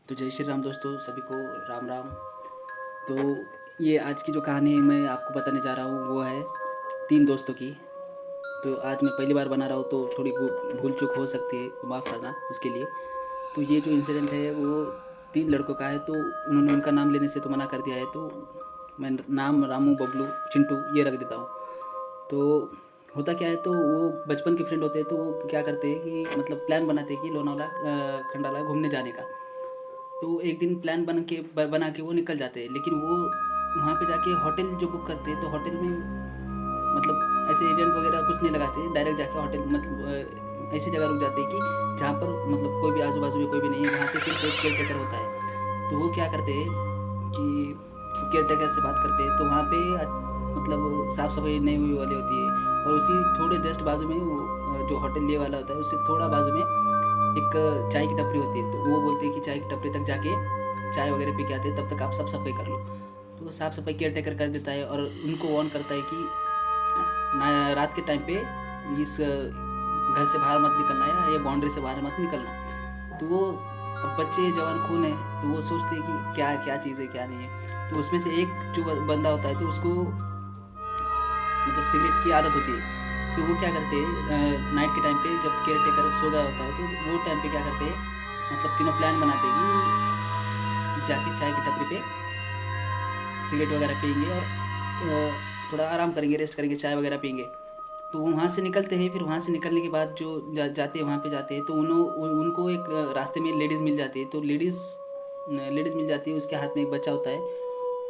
तो जय श्री राम दोस्तों, सभी को राम राम। तो ये आज की जो कहानी मैं आपको बताने जा रहा हूँ वो है 3 दोस्तों की। तो आज मैं पहली बार बना रहा हूँ तो थोड़ी भूल चूक हो सकती है, तो माफ़ करना उसके लिए। तो ये जो इंसिडेंट है वो 3 लड़कों का है। तो उन्होंने उनका नाम लेने से तो मना कर दिया है, तो मैं नाम रामू, बबलू, चिंटू ये रख देता हूँ। तो होता क्या है, तो वो बचपन के फ्रेंड होते हैं। तो वो क्या करते हैं कि मतलब प्लान बनाते हैं कि लोनावला खंडाला घूमने जाने का। तो एक दिन प्लान बना के वो निकल जाते हैं, लेकिन वो वहाँ पे जाके होटल जो बुक करते हैं तो होटल में मतलब ऐसे एजेंट वगैरह कुछ नहीं लगाते, डायरेक्ट जाके होटल मतलब ऐसी जगह रुक जाते हैं कि जहाँ पर मतलब कोई भी आजू बाजू में कोई भी नहीं है, वहाँ पे सिर्फ एक केयर टेकर होता है। तो वो क्या करते हैं कि केयर टेकर से बात करते हैं। तो वहाँ पे मतलब साफ़ सफाई नहीं हुई वाली होती है, और उसी थोड़े जस्ट बाजू में वो जो होटल लिए वाला होता है उससे थोड़ा बाजू में एक चाय की टपरी होती है। तो वो बोलते हैं कि चाय की टपरी तक जाके चाय वगैरह पी के आते हैं, तब तक आप साफ सफाई कर लो। तो वो साफ सफाई केयर टेकर कर देता है और उनको वार्न करता है कि रात के टाइम पे इस घर से बाहर मत निकलना है, या बाउंड्री से बाहर मत निकलना। तो वो अब बच्चे जवान खून है, तो वो सोचते हैं कि क्या क्या चीज़ है क्या नहीं है। तो उसमें से एक जो बंदा होता है तो उसको मतलब सिगरेट की आदत होती है। तो वो क्या करते हैं नाइट के टाइम पे जब केयर टेकर सो गया होता है तो वो टाइम पे क्या करते हैं, मतलब तीनों प्लान बनाते हैं कि जाके चाय की टपरी पे सिगरेट वगैरह पिएंगे और थोड़ा आराम करेंगे, रेस्ट करेंगे, चाय वगैरह पिएंगे। तो वो वहाँ से निकलते हैं। फिर वहाँ से निकलने के बाद जो जाते हैं वहाँ पे जाते हैं तो उनको एक रास्ते में लेडीज़ मिल जाती है। तो लेडीज़ मिल जाती है, उसके हाथ में एक बच्चा होता है,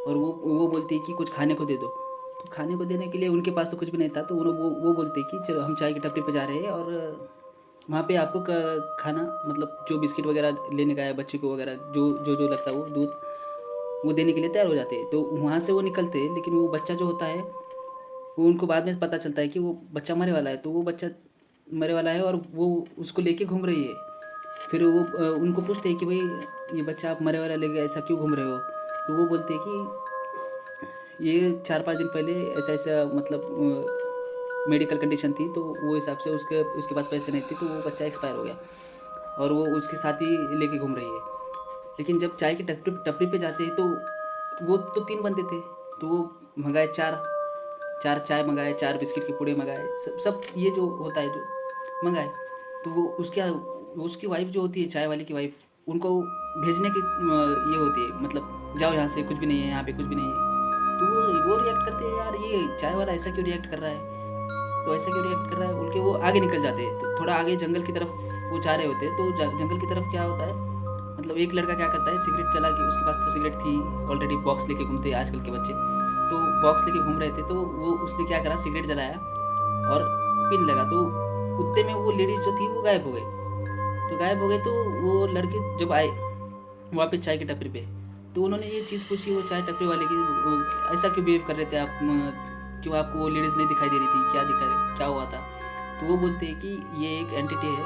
और वो बोलती है कि कुछ खाने को दे दो। तो खाने को देने के लिए उनके पास तो कुछ भी नहीं था। तो वो बोलते हैं कि चलो हम चाय की टपरी पे जा रहे हैं, और वहाँ पे आपको खाना मतलब जो बिस्किट वगैरह लेने का है बच्चे को वगैरह जो लगता है वो दूध वो देने के लिए तैयार हो जाते हैं। तो वहाँ से वो निकलते हैं, लेकिन वो बच्चा जो होता है वो उनको बाद में पता चलता है कि वो बच्चा मरे वाला है। तो वो बच्चा मरे वाला है और वो उसको लेके घूम रही है। फिर वो उनको पूछते हैं कि भाई ये बच्चा आप मरे वाला लेके ऐसा क्यों घूम रहे हो। तो वो बोलते हैं कि ये 4-5 दिन पहले ऐसा ऐसा मतलब मेडिकल कंडीशन थी, तो वो हिसाब से उसके उसके पास पैसे नहीं थे, तो वो बच्चा एक्सपायर हो गया और वो उसके साथ ही लेके घूम रही है। लेकिन जब चाय की टपरी टपरी पे जाते हैं तो वो तो 3 बंदे थे। तो वो मंगाए 4 चाय मंगाए, 4 बिस्किट के पूड़े मंगाए, सब सब ये जो होता है जो मंगाए। तो वो उसकी वाइफ जो होती है, चाय वाले की वाइफ, उनको भेजने की ये होती है मतलब जाओ यहाँ से, कुछ भी नहीं है यहाँ पे, कुछ भी नहीं है। तो वो रिएक्ट करते हैं, यार ये चाय वाला ऐसा क्यों रिएक्ट कर रहा है, तो ऐसा क्यों रिएक्ट कर रहा है बोल के वो आगे निकल जाते हैं। तो थोड़ा आगे जंगल की तरफ वो जा रहे होते हैं। तो जंगल की तरफ क्या होता है, मतलब एक लड़का क्या करता है, सिगरेट चला के, उसके पास तो सिगरेट थी ऑलरेडी, बॉक्स लेके घूमते हैं आजकल के बच्चे। तो बॉक्स लेके घूम रहे थे, तो वो उसने क्या करा, सिगरेट जलाया और पिन लगा। तो उतने में वो लेडीज जो थी वो गायब हो गई। तो गायब हो गए तो वो लड़के जब आए वापस चाय की टपरी पे, तो उन्होंने ये चीज़ पूछी वो चाय टपरी वाले की, ऐसा क्यों बिहेव कर रहे थे आप, क्यों आपको वो लेडीज़ नहीं दिखाई दे रही थी, क्या हुआ था। तो वो बोलते हैं कि ये एक एंटिटी है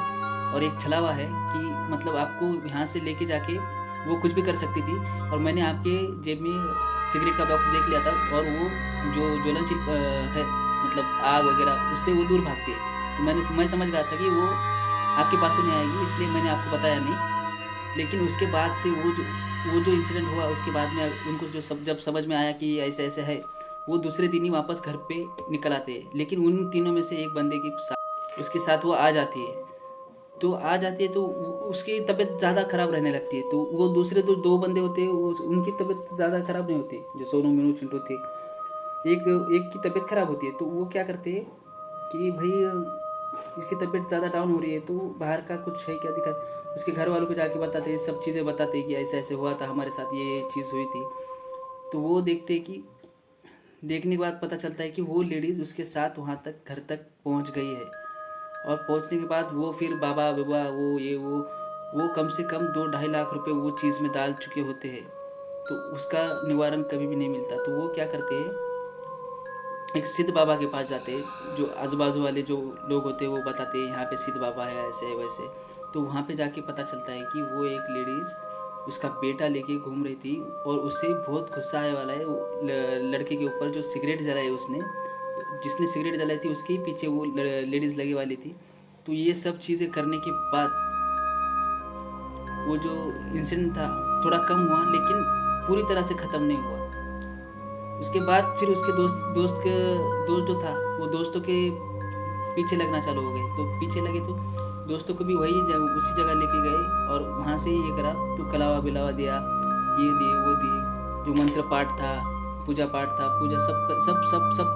और एक छलावा है, कि मतलब आपको यहाँ से लेके जाके वो कुछ भी कर सकती थी, और मैंने आपके जेब में सिगरेट का बॉक्स देख लिया था, और वो जो ज्वलनशील है मतलब आग वगैरह, उससे वो दूर भागती है। तो मैं समझ गया था कि वो आपके पास तो नहीं आएगी, इसलिए मैंने आपको बताया नहीं। लेकिन उसके बाद से वो जो इंसिडेंट हुआ, उसके बाद में उनको जो जब समझ में आया कि ऐसे ऐसे है, वो दूसरे दिन ही वापस घर पे निकल आते हैं। लेकिन उन तीनों में से एक बंदे की उसके साथ वो आ जाती है। तो आ जाती है तो उसकी तबीयत ज़्यादा ख़राब रहने लगती है। तो वो दूसरे तो 2 बंदे होते हैं, वो उनकी तबीयत ज़्यादा ख़राब नहीं होती, जो सोनू मीनू चिंटू थे। एक एक की तबीयत ख़राब होती है। तो वो क्या करते हैं कि भाई इसकी तबीयत ज़्यादा डाउन हो रही है, तो बाहर का कुछ है क्या दिखा, उसके घर वालों को जाके बताते हैं, सब चीज़ें बताते हैं कि ऐसा ऐसे हुआ था हमारे साथ, ये चीज़ हुई थी। तो वो देखते हैं कि देखने के बाद पता चलता है कि वो लेडीज़ उसके साथ वहाँ तक घर तक पहुँच गई है। और पहुँचने के बाद वो फिर बाबा बाबा वो कम से कम 2-2.5 लाख रुपए वो चीज़ में डाल चुके होते हैं। तो उसका निवारण कभी भी नहीं मिलता। तो वो क्या करते हैं, एक सिद्ध बाबा के पास जाते हैं, जो आजू बाजू वाले जो लोग होते हैं वो बताते हैं यहाँ पे सिद्ध बाबा है, ऐसे है वैसे। तो वहाँ पे जाके पता चलता है कि वो एक लेडीज़ उसका बेटा लेके घूम रही थी, और उससे बहुत गुस्सा आने वाला है वो लड़के के ऊपर जो सिगरेट जलाई उसने, जिसने सिगरेट जलाई थी उसके ही पीछे वो लेडीज़ लगी वाली थी। तो ये सब चीज़ें करने के बाद वो जो इंसिडेंट था थोड़ा कम हुआ, लेकिन पूरी तरह से ख़त्म नहीं हुआ। उसके बाद फिर उसके दोस्त जो था वो दोस्तों के पीछे लगना चालू हो गए। तो पीछे लगे तो दोस्तों को भी उसी जगह लेके गए और वहाँ से ये करा, तो कलावा बिलावा दिया, ये दिए वो दिए, जो मंत्र पाठ था, पूजा पाठ था, पूजा सब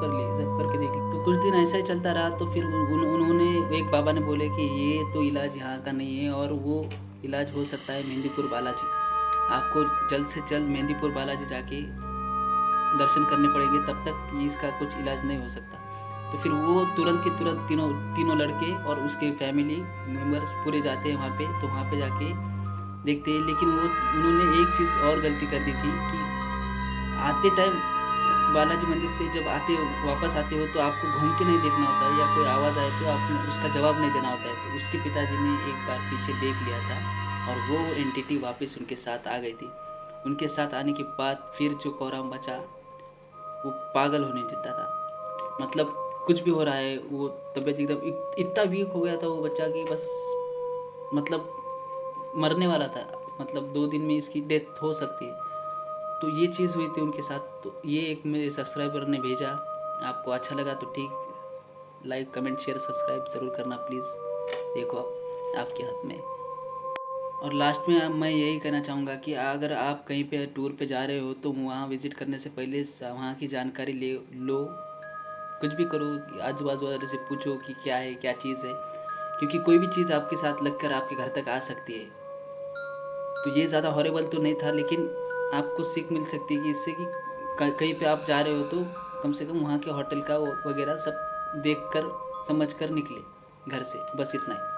कर लिए, सब करके देख लिए। तो कुछ दिन ऐसा ही चलता रहा। तो फिर उन्होंने एक बाबा ने बोले कि ये तो इलाज यहाँ का नहीं है और वो इलाज हो सकता है मेहंदीपुर बालाजी। आपको जल्द से जल्द मेहंदीपुर बालाजी जाके दर्शन करने पड़ेंगे, तब तक इसका कुछ इलाज नहीं हो सकता। तो फिर वो तुरंत के तुरंत तीनों लड़के और उसके फैमिली मेम्बर्स पूरे जाते हैं वहाँ पे। तो वहाँ पे जाके देखते हैं, लेकिन उन्होंने एक चीज़ और गलती कर दी थी कि आते टाइम बालाजी मंदिर से जब वापस आते हो तो आपको घूम के नहीं देखना होता है, या कोई आवाज़ आए तो आपने उसका जवाब नहीं देना होता है। तो उसके पिताजी ने एक बार पीछे देख लिया था और वो एंटिटी वापस उनके साथ आ गई थी। उनके साथ आने के बाद फिर जो कोहराम बचा वो पागल होने देता था। मतलब कुछ भी हो रहा है, वो तबीयत एकदम इतना वीक हो गया था वो बच्चा कि बस मतलब मरने वाला था। मतलब 2 दिन में इसकी डेथ हो सकती है। तो ये चीज़ हुई थी उनके साथ। तो ये एक मेरे सब्सक्राइबर ने भेजा। आपको अच्छा लगा तो ठीक, लाइक कमेंट शेयर सब्सक्राइब ज़रूर करना प्लीज़। देखो आपके हाथ में। और लास्ट में मैं यही कहना चाहूँगा कि अगर आप कहीं पे टूर पे जा रहे हो तो वहाँ विज़िट करने से पहले वहाँ की जानकारी ले लो। कुछ भी करो, आजू बाजू वाले से पूछो कि क्या है, क्या चीज़ है, क्योंकि कोई भी चीज़ आपके साथ लगकर आपके घर तक आ सकती है। तो ये ज़्यादा हॉरेबल तो नहीं था, लेकिन आपको सीख मिल सकती है कि इससे कि कहीं पे आप जा रहे हो तो कम से कम वहाँ के होटल का वगैरह सब देख कर समझ कर निकले घर से। बस इतना ही।